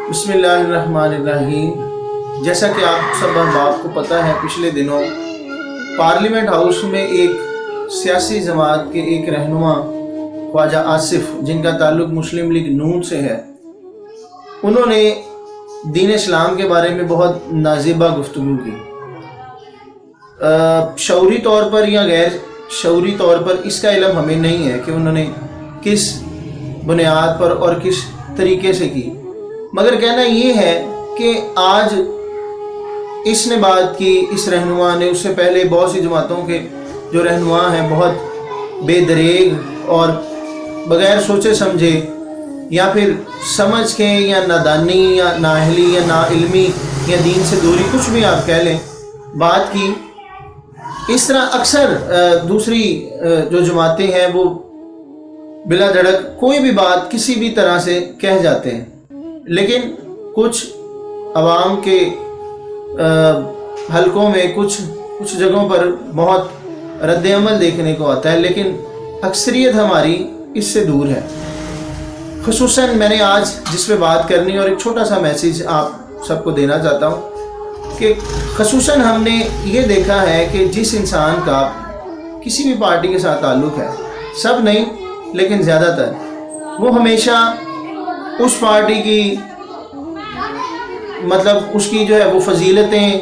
بسم اللہ الرحمن الرحیم۔ جیسا کہ آپ سب احباب کو پتہ ہے، پچھلے دنوں پارلیمنٹ ہاؤس میں ایک سیاسی جماعت کے ایک رہنما خواجہ آصف، جن کا تعلق مسلم لیگ نون سے ہے، انہوں نے دین اسلام کے بارے میں بہت نازیبہ گفتگو کی۔ شعوری طور پر یا غیر شعوری طور پر اس کا علم ہمیں نہیں ہے کہ انہوں نے کس بنیاد پر اور کس طریقے سے کی، مگر کہنا یہ ہے کہ آج اس نے بات کی، اس رہنما نے، اس سے پہلے بہت سی جماعتوں کے جو رہنما ہیں بہت بے دریغ اور بغیر سوچے سمجھے یا پھر سمجھ کے یا نادانی یا نااہلی یا ناعلمی یا دین سے دوری، کچھ بھی آپ کہہ لیں، بات کی۔ اس طرح اکثر دوسری جو جماعتیں ہیں وہ بلا دھڑک کوئی بھی بات کسی بھی طرح سے کہہ جاتے ہیں، لیکن کچھ عوام کے حلقوں میں کچھ جگہوں پر بہت رد عمل دیکھنے کو آتا ہے، لیکن اکثریت ہماری اس سے دور ہے۔ خصوصاً میں نے آج جس پہ بات کرنی اور ایک چھوٹا سا میسیج آپ سب کو دینا چاہتا ہوں کہ خصوصاً ہم نے یہ دیکھا ہے کہ جس انسان کا کسی بھی پارٹی کے ساتھ تعلق ہے، سب نہیں لیکن زیادہ تر، وہ ہمیشہ اس پارٹی کی اس کی جو ہے وہ فضیلتیں،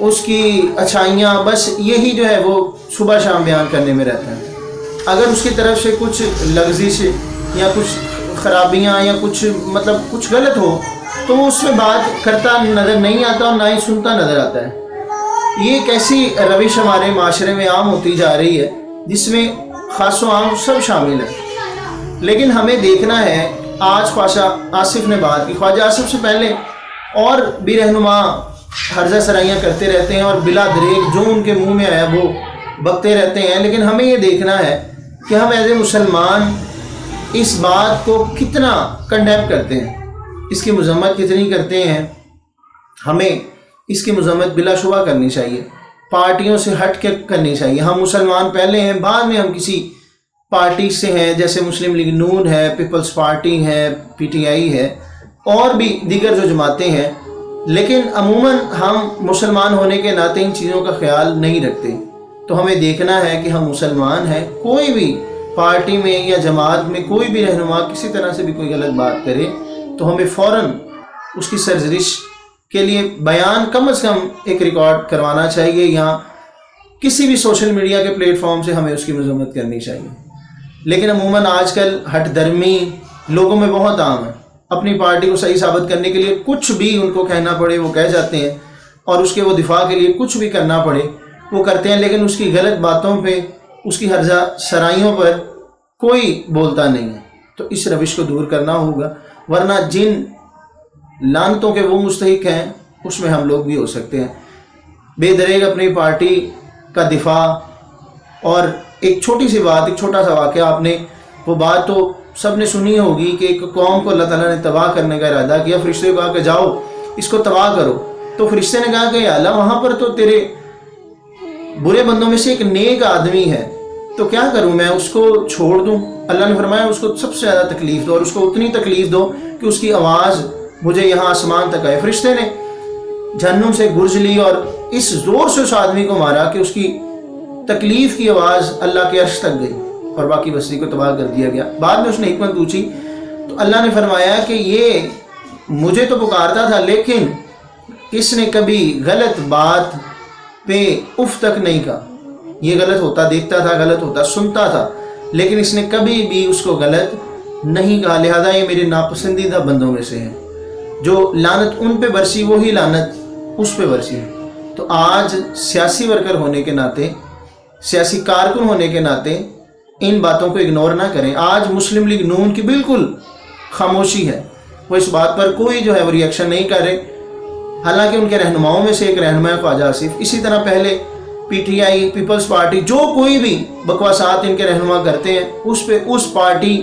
اس کی اچھائیاں، بس یہی جو ہے وہ صبح شام بیان کرنے میں رہتا ہے۔ اگر اس کی طرف سے کچھ لغزش یا کچھ خرابیاں یا کچھ غلط ہو تو وہ اس میں بات کرتا نظر نہیں آتا اور نہ ہی سنتا نظر آتا ہے۔ یہ ایک ایسی روش ہمارے معاشرے میں عام ہوتی جا رہی ہے جس میں خاص و عام سب شامل ہیں، لیکن ہمیں دیکھنا ہے۔ آج خواجہ آصف نے بات کی، خواجہ آصف سے پہلے اور بھی رہنما ہرزہ سرائیاں کرتے رہتے ہیں اور بلا دریغ جو ان کے منہ میں آیا وہ بکتے رہتے ہیں، لیکن ہمیں یہ دیکھنا ہے کہ ہم ایز اے مسلمان اس بات کو کتنا کنڈیم کرتے ہیں، اس کی مذمت کتنی کرتے ہیں۔ ہمیں اس کی مذمت بلا شبہ کرنی چاہیے، پارٹیوں سے ہٹ کے کرنی چاہیے۔ ہم مسلمان پہلے ہیں، بعد میں ہم کسی پارٹی سے ہیں، جیسے مسلم لیگ نون ہے، پیپلز پارٹی ہے، پی ٹی آئی ہے اور بھی دیگر جو جماعتیں ہیں، لیکن عموماً ہم مسلمان ہونے کے ناطے ان چیزوں کا خیال نہیں رکھتے۔ تو ہمیں دیکھنا ہے کہ ہم مسلمان ہیں، کوئی بھی پارٹی میں یا جماعت میں کوئی بھی رہنما کسی طرح سے بھی کوئی غلط بات کرے تو ہمیں فوراً اس کی سرزنش کے لیے بیان کم از کم ایک ریکارڈ کروانا چاہیے، یا کسی بھی سوشل میڈیا کے پلیٹ فارم سے ہمیں اس کی مذمت کرنی چاہیے۔ لیکن عموماً آج کل ہٹ درمی لوگوں میں بہت عام ہے، اپنی پارٹی کو صحیح ثابت کرنے کے لیے کچھ بھی ان کو کہنا پڑے وہ کہہ جاتے ہیں، اور اس کے وہ دفاع کے لیے کچھ بھی کرنا پڑے وہ کرتے ہیں، لیکن اس کی غلط باتوں پہ، اس کی ہرزہ سرائیوں پر کوئی بولتا نہیں ہے۔ تو اس روش کو دور کرنا ہوگا، ورنہ جن لعنتوں کے وہ مستحق ہیں اس میں ہم لوگ بھی ہو سکتے ہیں۔ بے دریغ اپنی پارٹی کا دفاع، اور ایک چھوٹی سی بات، ایک چھوٹا سا واقعہ، آپ نے وہ بات تو سب نے سنی ہوگی کہ ایک قوم کو اللہ تعالیٰ نے تباہ کرنے کا ارادہ کیا، فرشتے کو کہا کہ جاؤ اس کو تباہ کرو، تو فرشتے نے کہا کہ یا اللہ، وہاں پر تو تیرے برے بندوں میں سے ایک نیک آدمی ہے، تو کیا کروں میں، اس کو چھوڑ دوں؟ اللہ نے فرمایا اس کو سب سے زیادہ تکلیف دو، اور اس کو اتنی تکلیف دو کہ اس کی آواز مجھے یہاں آسمان تک آئے۔ فرشتے نے جہنم سے گرج لی اور اس زور سے اس آدمی کو مارا کہ اس کی تکلیف کی آواز اللہ کے عرش تک گئی اور باقی بستی کو تباہ کر دیا گیا۔ بعد میں اس نے حکمت پوچھی تو اللہ نے فرمایا کہ یہ مجھے تو پکارتا تھا، لیکن اس نے کبھی غلط بات پہ اف تک نہیں کہا۔ یہ غلط ہوتا دیکھتا تھا، غلط ہوتا سنتا تھا، لیکن اس نے کبھی بھی اس کو غلط نہیں کہا، لہذا یہ میرے ناپسندیدہ بندوں میں سے ہے۔ جو لعنت ان پہ برسی وہی لعنت اس پہ برسی ہے۔ تو آج سیاسی ورکر ہونے کے ناطے، سیاسی کارکن ہونے کے ناطے ان باتوں کو اگنور نہ کریں۔ آج مسلم لیگ نون کی بالکل خاموشی ہے، وہ اس بات پر کوئی جو ہے وہ ری ایکشن نہیں کر رہے، حالانکہ ان کے رہنماؤں میں سے ایک رہنما ہے خواجہ آصف۔ اسی طرح پہلے پی ٹی آئی، پیپلز پارٹی، جو کوئی بھی بکواسات ان کے رہنما کرتے ہیں اس پہ اس پارٹی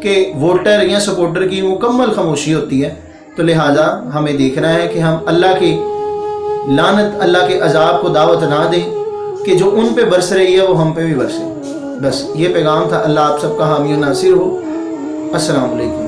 کے ووٹر یا سپورٹر کی مکمل خاموشی ہوتی ہے۔ تو لہٰذا ہمیں دیکھنا ہے کہ ہم اللہ کی لعنت، اللہ کے عذاب کو دعوت نہ دیں کہ جو ان پہ برس رہی ہے وہ ہم پہ بھی برسے۔ بس یہ پیغام تھا۔ اللہ آپ سب کا حامی و ناصر ہو۔ السلام علیکم۔